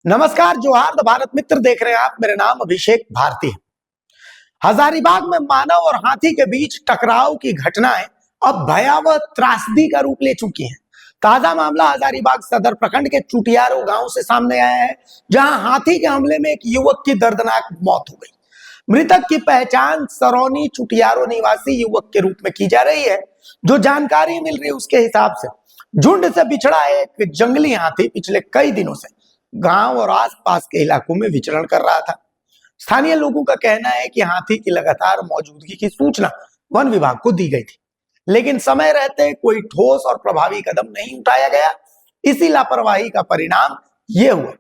नमस्कार, जोहार भारत मित्र देख रहे हैं आप। मेरा नाम अभिषेक भारती है। हजारीबाग में मानव और हाथी के बीच टकराव की घटनाएं अब भयावह त्रासदी का रूप ले चुकी हैं। ताजा मामला हजारीबाग सदर प्रखंड के चुटियारो गांव से सामने आया है, जहां हाथी के हमले में एक युवक की दर्दनाक मौत हो गई। मृतक की पहचान सरौनी चुटियारो निवासी युवक के रूप में की जा रही है। जो जानकारी मिल रही है उसके हिसाब से झुंड से बिछड़ा एक जंगली हाथी पिछले कई दिनों से गांव और आसपास के इलाकों में विचरण कर रहा था। स्थानीय लोगों का कहना है कि हाथी की लगातार मौजूदगी की सूचना वन विभाग को दी गई थी, लेकिन समय रहते कोई ठोस और प्रभावी कदम नहीं उठाया गया। इसी लापरवाही का परिणाम यह हुआ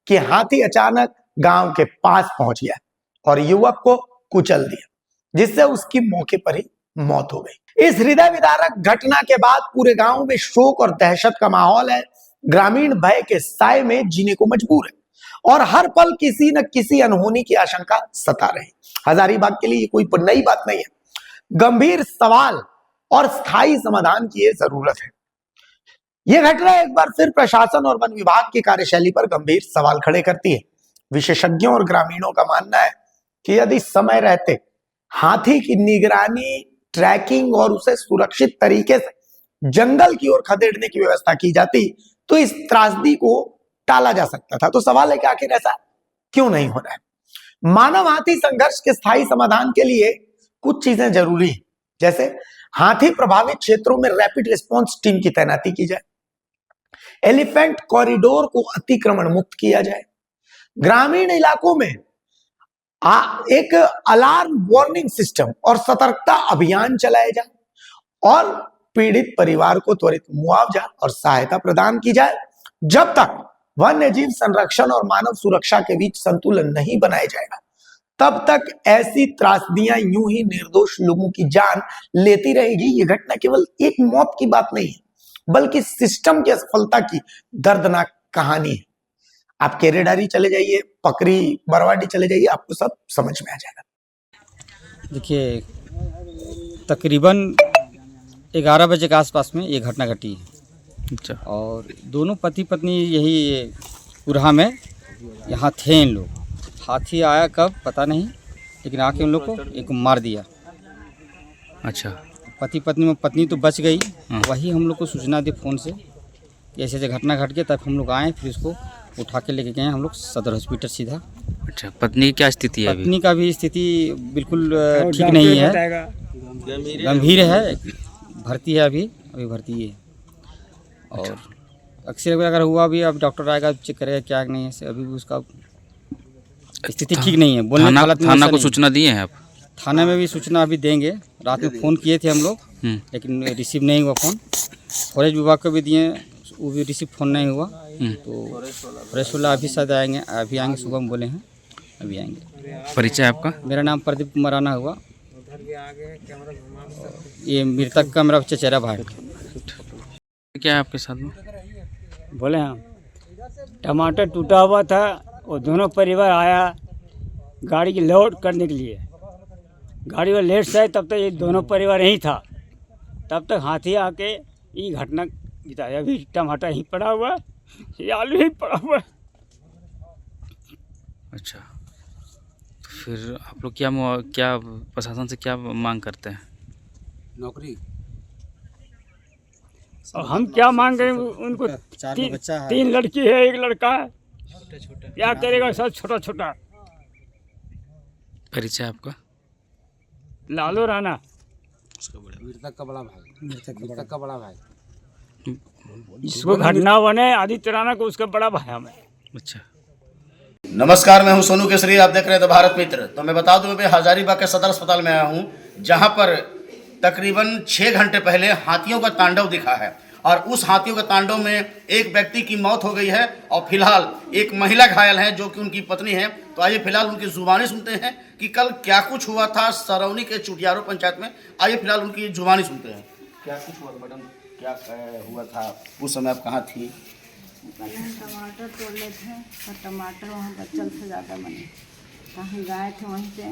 कि हाथी अचानक गांव के पास पहुंच गया और युवक को कुचल दिया, जिससे उसकी मौके पर ही मौत हो गई। इस हृदय विदारक घटना के बाद पूरे गांव में शोक और दहशत का माहौल है। ग्रामीण भय के साए में जीने को मजबूर है और हर पल किसी न किसी अनहोनी की आशंका सता रही। हजारीबाग के लिए ये कोई नई बात नहीं है। गंभीर सवाल और स्थायी समाधान की जरूरत है। यह घटना एक बार फिर प्रशासन और वन विभाग की कार्यशैली पर गंभीर सवाल खड़े करती है। विशेषज्ञों और ग्रामीणों का मानना है कि यदि समय रहते हाथी की निगरानी, ट्रैकिंग और उसे सुरक्षित तरीके से जंगल की ओर खदेड़ने की व्यवस्था की जाती तो इस त्रासदी को टाला जा सकता था। तो सवाल है कि आखिर ऐसा क्यों नहीं हो रहा है। मानव हाथी संघर्ष के स्थायी समाधान के लिए कुछ चीजें जरूरी है, जैसे हाथी प्रभावित क्षेत्रों में रैपिड रिस्पांस टीम की तैनाती की जाए, एलिफेंट कॉरिडोर को अतिक्रमण मुक्त किया जाए, ग्रामीण इलाकों में एक अलार्म वार्निंग सिस्टम और सतर्कता अभियान चलाया जाए और पीड़ित परिवार को त्वरित मुआवजा और सहायता प्रदान की जाए। जब तक वन्य जीव संरक्षण और मानव सुरक्षा के बीच संतुलन नहीं बनाया जाएगा, तब तक ऐसी त्रासदियां यूं ही निर्दोष लोगों की जान लेती रहेगी। ये घटना केवल एक मौत की बात नहीं है, बल्कि सिस्टम की असफलता की दर्दनाक कहानी है। आप केरेडारी चले जाइए, पकरी बरवाडी चले जाइए, आपको सब समझ में आ जाएगा। देखिए, तकरीबन 11 बजे के आसपास में ये घटना घटी है। अच्छा। और दोनों पति पत्नी यही पुरहा में यहाँ थे। इन लोग हाथी आया कब पता नहीं, लेकिन आके उन लोग को एक मार दिया। अच्छा। पति पत्नी में पत्नी तो बच गई, वही हम लोग को सूचना दी फ़ोन से ऐसे ऐसे घटना घट गया। तब हम लोग आए, फिर उसको उठा के लेके गए हम लोग सदर हॉस्पिटल सीधा। अच्छा, पत्नी की क्या स्थिति है? पत्नी का भी स्थिति बिल्कुल ठीक नहीं है, गंभीर है, भर्ती है, अभी भर्ती है। और अक्सर अगर हुआ भी, अब डॉक्टर आएगा चेक करेगा क्या नहीं है। अभी भी उसका स्थिति ठीक नहीं है। बोलने थाना को सूचना दिए हैं आप? थाना में भी सूचना अभी देंगे। रात में फ़ोन किए थे हम लोग, लेकिन रिसीव नहीं हुआ फ़ोन। फॉरेस्ट विभाग को भी दिए, वो भी रिसीव फ़ोन नहीं हुआ। तो फॉरेस्ट वाला अभी शायद आएंगे, अभी आएंगे, सुबह में बोले हैं अभी आएंगे। परिचय आपका? मेरा नाम प्रदीप कुमार राणा हुआ। ये मृतक का मेरा चचेरा भाई। क्या है आपके साथ में? बोले हम टमाटर टूटा हुआ था, वो दोनों परिवार आया गाड़ी की लोड करने के लिए। गाड़ी में लेट से आए, तब तक ये दोनों परिवार यहीं था। तब तक हाथी आके ये घटना बिताया। अभी टमाटर यहीं पड़ा हुआ है, ये आलू यहीं पड़ा हुआ है। अच्छा, तो फिर आप लोग क्या प्रशासन से क्या मांग करते हैं? नौकरी। और हम क्या मांग रहे हैं उनको? तीन लड़की है, एक लड़का है, क्या करेगा सब छोटा छोटा। परिचय आपका? लालू राणा, मृतक का बड़ा भाई। इसको घटना बने आदित्य राणा को उसका बड़ा भाई हमें। अच्छा। नमस्कार, मैं हूं सोनू केसरी, आप देख रहे हैं द भारत मित्र। तो मैं बता दूं, मैं हजारीबाग के सदर अस्पताल में आया हूं, जहां पर तकरीबन 6 घंटे पहले हाथियों का तांडव दिखा है। और उस हाथियों के तांडव में एक व्यक्ति की मौत हो गई है और फिलहाल एक महिला घायल है, जो कि उनकी पत्नी है। तो आइए फिलहाल उनकी जुबानी सुनते हैं कि कल क्या कुछ हुआ था सरौनी के चुटियारो पंचायत में। आइए फिलहाल उनकी जुबानी सुनते हैं। क्या कुछ हुआ मैडम, क्या हुआ था उस समय, आप कहाँ थी? टमाटर तोड़ ले थे और टमाटर वहाँ बच्चल से ज़्यादा बने, कहीं गए थे वहीं से।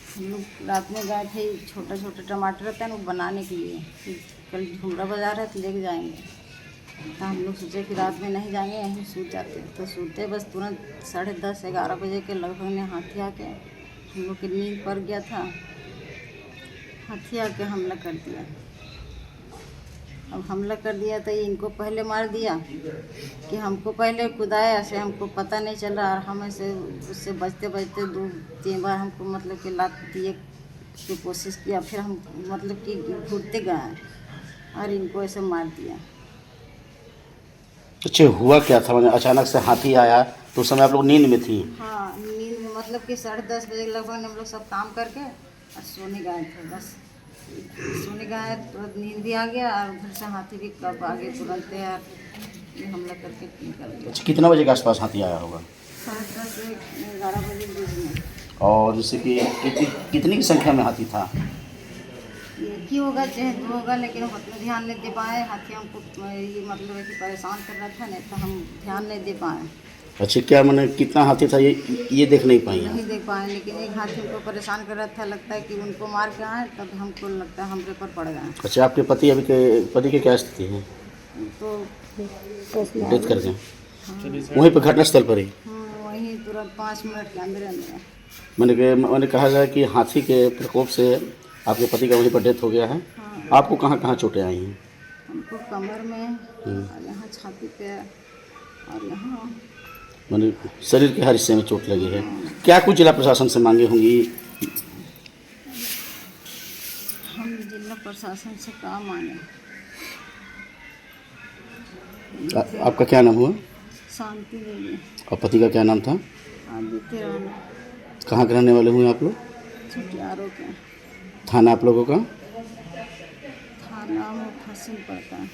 हम लोग रात में गए थे, छोटा छोटा टमाटर रहता है ना, वो बनाने के लिए। कल घुमरा बाजार है तो लेके जाएंगे। तो हम लोग सोचे कि रात में नहीं जाएंगे, यहीं सूत जाते। तो सूते बस तुरंत 10:30-11 बजे के लगभग में हाथी आके हम लोग की नींद पड़ गया था। हाथी आके हमला कर दिया। अब हमला कर दिया तो इनको पहले मार दिया कि हमको पहले कुदाया, ऐसे हमको पता नहीं चला और हम ऐसे उससे बचते बचते 2-3 बार हमको मतलब कि लात दिए की कोशिश किया, फिर हम मतलब कि घूरते गए और इनको ऐसे मार दिया। अच्छा, हुआ क्या था? मैंने अचानक से हाथी आया तो उस समय आप लोग नींद में थी? हाँ, नींद में मतलब कि 10:30 बजे लगभग हम लोग सब काम करके और सोने गए थे। बस सोने गए तुरंत नींद भी आ गया और उधर से हाथी भी कब आगे तुरंत यार ये हमला करके निकल गया। अच्छा, कितना बजे के आसपास हाथी आया होगा? 10:30 से 11 बजे बीच में। और जैसे कि कितनी की संख्या में हाथी था? एक ही होगा चाहे 2 होगा, लेकिन हम उतना ध्यान नहीं दे पाए। हाथी हमको ये मतलब है कि परेशान कर रहा था, नहीं तो हम ध्यान नहीं दे पाए। अच्छा, क्या मैंने कितना हाथी था ये देख नहीं पाई हैं? नहीं देख पाए, लेकिन एक हाथी को परेशान कर रहा था। लगता है कि उनको मार के आए तब हमको लगता है हमरे पर पड़ गए। अच्छा, आपके पति पति की क्या स्थिति है? तो डेथ कर गए वहीं पर घटनास्थल पर ही? वहीं तुरंत 5 मिनट के अंदर अंदर। मैंने कहा जाए कि हाथी के प्रकोप से आपके पति का वहीं पर डेथ हो गया है। हाँ। आपको कहाँ कहाँ चोटें आई हैं? हमको कमर में और यहाँ छाती पे और यहाँ मैंने शरीर के हर हिस्से में चोट लगी है। क्या कुछ जिला प्रशासन से मांगे होंगी? हम जिला प्रशासन से काम मांगे। आपका क्या नाम हुआ? शांति देवी। और पति का क्या नाम था? आदित्य राणा। कहाँ के रहने वाले हुए आप लोग? छुटियारों के। थाना आप लोगों का? थाना मुफस्सिल पड़ता है।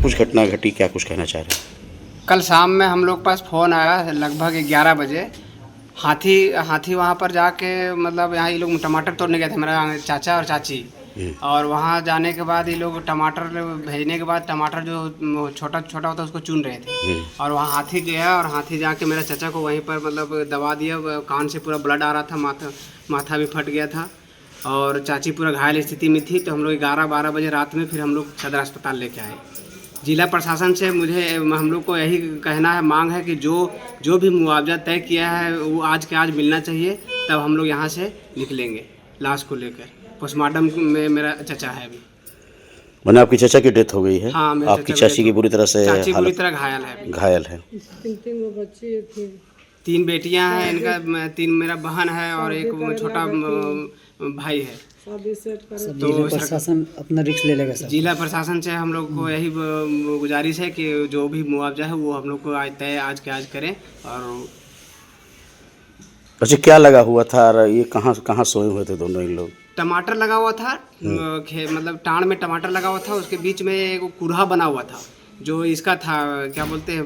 कुछ घटना घटी, क्या कुछ कहना चाह रहे हैं? कल शाम में हम लोग पास फ़ोन आया लगभग 11 बजे। हाथी वहाँ पर जाके मतलब यहाँ ये लोग टमाटर तोड़ने गए थे, मेरा चाचा और चाची। और वहाँ जाने के बाद ये लोग टमाटर भेजने के बाद टमाटर जो छोटा छोटा होता है उसको चुन रहे थे। और वहाँ हाथी गया और हाथी जाके मेरे चाचा को वहीं पर मतलब दबा दिया। कान से पूरा ब्लड आ रहा था, माथा भी फट गया था और चाची पूरा घायल स्थिति में थी। तो हम लोग 11-12 बजे रात में फिर हम लोग सदर अस्पताल लेके आए। जिला प्रशासन से हम लोग को यही कहना है, मांग है कि जो भी मुआवजा तय किया है वो आज के आज मिलना चाहिए, तब हम लोग यहाँ से निकलेंगे लाश को लेकर। पोस्टमार्टम में मेरा चचा है अभी। मैंने आपकी चाचा की डेथ हो गई है? हाँ, मेरे आपकी चाचा चाची की बुरी तरह से चाची बुरी तरह घायल है। घायल है। 3 बेटियां हैं इनका, 3 मेरा बहन है और एक छोटा भाई है। तो जिला प्रशासन अपना रिस्क ले लेगा सर। जिला प्रशासन से हम लोग को यही गुजारिश है कि जो भी मुआवजा है वो हम लोग को आज के आज करें। और अच्छा, क्या लगा हुआ था और ये कहाँ सोए हुए थे दोनों इन लोग? टमाटर लगा हुआ था, मतलब टाण में टमाटर लगा हुआ था, उसके बीच में एक कुरहा बना हुआ था जो इसका था, क्या बोलते हैं,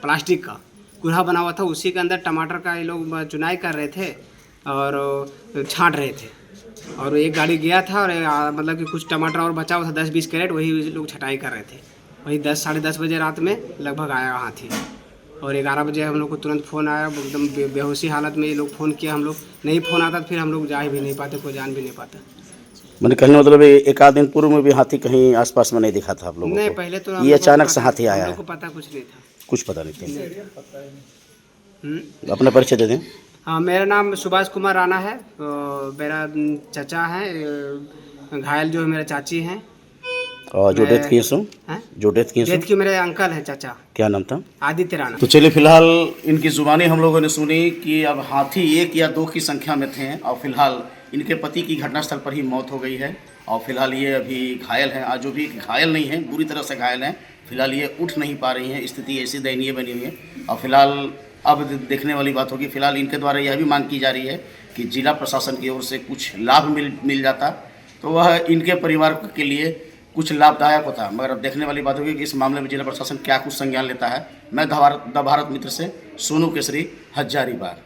प्लास्टिक का कुरहा बना हुआ था। उसी के अंदर टमाटर का ये लोग चुनाई कर रहे थे और छांट रहे थे। और एक गाड़ी गया था और मतलब कि कुछ टमाटर और बचा हुआ था 10-20 कैरेट, वही लोग छटाई कर रहे थे। वही 10-10:30 बजे रात में लगभग आया हाथी। और 11 बजे हम लोग को तुरंत फ़ोन आया, एकदम बेहोशी हालत में ये लोग फ़ोन किया। हम लोग नहीं फ़ोन आता तो फिर हम लोग जा भी नहीं पाते, कोई जान भी नहीं पाता। मैंने कहने मतलब एक आध दिन पूर्व में भी हाथी कहीं आसपास में नहीं दिखा था आप लोगों को? नहीं, पहले तो ये अचानक से हाथी आया है? हम लोग को पता कुछ नहीं था। कुछ पता नहीं था। अपना परिचय दे दें। हाँ, मेरा नाम सुभाष कुमार राणा है। मेरा चचा है, घायल जो है मेरा चाची हैं। और जो डेथ की डेथ की मेरे अंकल है चाचा। क्या नाम था? आदित्य राणा। तो चलिए, फिलहाल इनकी जुबानी हम लोगों ने सुनी कि अब हाथी 1 या 2 की संख्या में थे और फिलहाल इनके पति की घटनास्थल पर ही मौत हो गई है। और फिलहाल ये अभी घायल हैं, आज जो भी घायल नहीं हैं, बुरी तरह से घायल हैं। फिलहाल ये उठ नहीं पा रही हैं, स्थिति ऐसी दयनीय बनी हुई है। और फिलहाल अब देखने वाली बात होगी। फिलहाल इनके द्वारा यह भी मांग की जा रही है कि जिला प्रशासन की ओर से कुछ लाभ मिल जाता तो वह इनके परिवार के लिए कुछ लाभदायक होता। मगर अब देखने वाली बात होगी कि इस मामले में जिला प्रशासन क्या कुछ संज्ञान लेता है। मैं द भारत मित्र से सोनू केसरी, हजारीबाग।